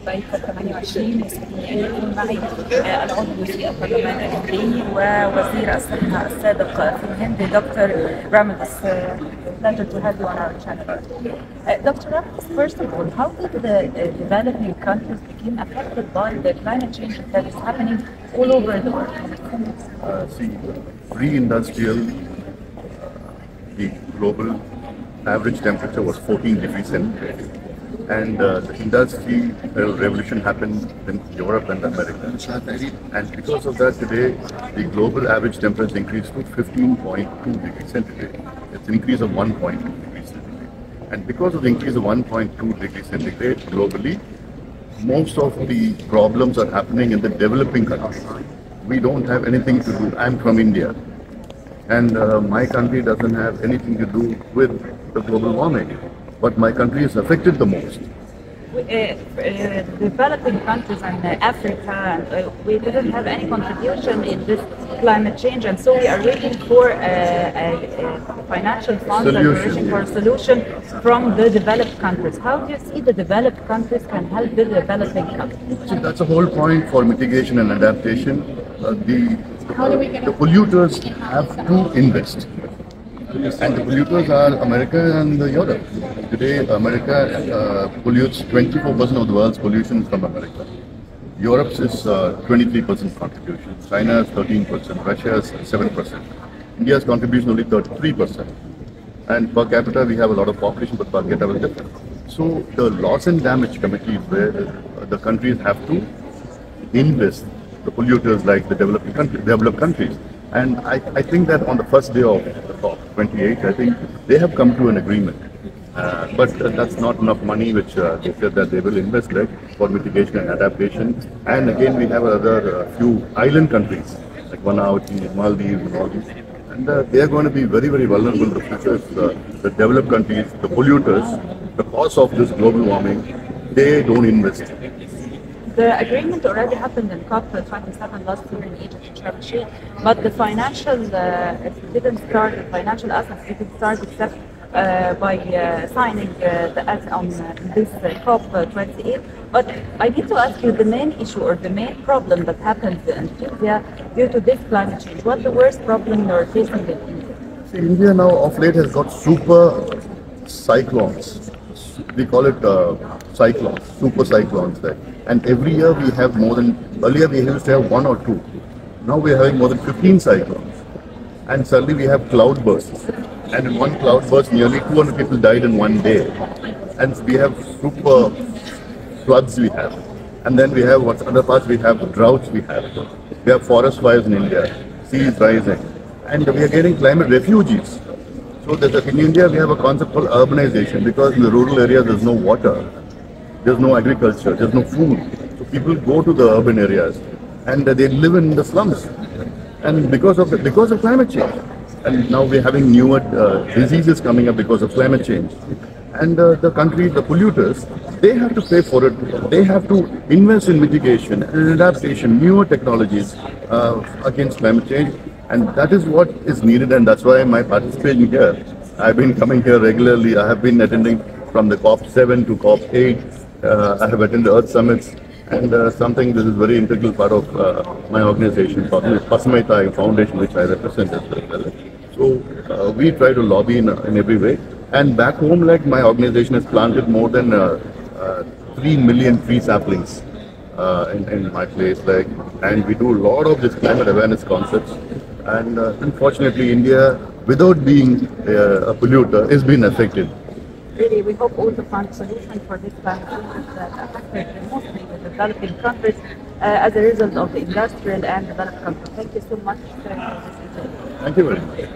طريقة 28 يسعدني أن يكون معي العضو في البرلمان الإنجليزي ووزير الصحة السابق في الهند دكتور رامادوس. Pleasure to have you on our channel. Dr. Ramos, first of all, how did the developing countries become affected by the climate change that is happening all over the world? See, pre-industrial, the global average temperature was 14 degrees centigrade. And the industrial revolution happened in Europe and America. And because of that, today, the global average temperature increased to 15.2 degrees centigrade. It's an increase of 1.2 degrees centigrade. And because of the increase of 1.2 degrees centigrade globally, most of the problems are happening in the developing countries. We don't have anything to do. I'm from India. And my country doesn't have anything to do with the global warming. But my country is affected the most. Developing countries and Africa, we didn't have any contribution in this climate change, and so we are waiting for a financial funds and we're waiting for a solution from the developed countries. How do you see the developed countries can help the developing countries? See, that's the whole point for mitigation and adaptation. The polluters have to invest. And the polluters are America and Europe. Today, America pollutes 24% of the world's pollution from America. Europe's is 23% contribution. China is 13%. Russia is 7%. India's contribution only 33%. And per capita, we have a lot of population, but per capita is different. So the loss and damage committee, where the countries have to invest the polluters like the developed countries. And I think that on the first day of the COP28, I think they have come to an agreement. But that's not enough money which they said that they will invest for mitigation and adaptation. And again, we have other few island countries like Vanuatu, Maldives and all these. And they are going to be very, very vulnerable in the future if the developed countries, the polluters, the cause of this global warming, they don't invest. The agreement already happened in COP27 last year in Egypt in Sharm el-Sheikh, but the financial, it didn't start, the financial aspects didn't start except by signing the act on this COP28. But I need to ask you the main issue or the main problem that happened in India due to this climate change. What's the worst problem you're facing in India? See, India now of late has got super cyclones. We call it cyclones, super cyclones there. And every year we have more than, earlier we used to have 1 or 2. Now we are having more than 15 cyclones. And suddenly we have cloud bursts. And in one cloud burst, nearly 200 people died in one day. And we have super floods we have. And then we have, what's other parts, we have droughts we have. We have forest fires in India, seas rising. And we are getting climate refugees. So in India we have a concept called urbanization, because in the rural areas there's no water. There's no agriculture, there's no food. So people go to the urban areas and they live in the slums. And because of climate change. And now we're having newer diseases coming up because of climate change. And the countries, the polluters, they have to pay for it. They have to invest in mitigation and adaptation, newer technologies against climate change. And that is what is needed, and that's why my participation here. I've been coming here regularly. I have been attending from the COP7 to COP8. I have attended Earth Summits, and this is very integral part of my organization, Tasmac Foundation, which I represent as well. So we try to lobby in every way. And back home, like my organization has planted more than 3 million tree saplings in my place, and we do a lot of this climate awareness concepts. And unfortunately, India, without being a polluter, is being affected. Really, we hope all the find solution for this climate change that affected mostly the developing countries as a result of the industrial and developed countries. Thank you so much for this interview. Thank you very much.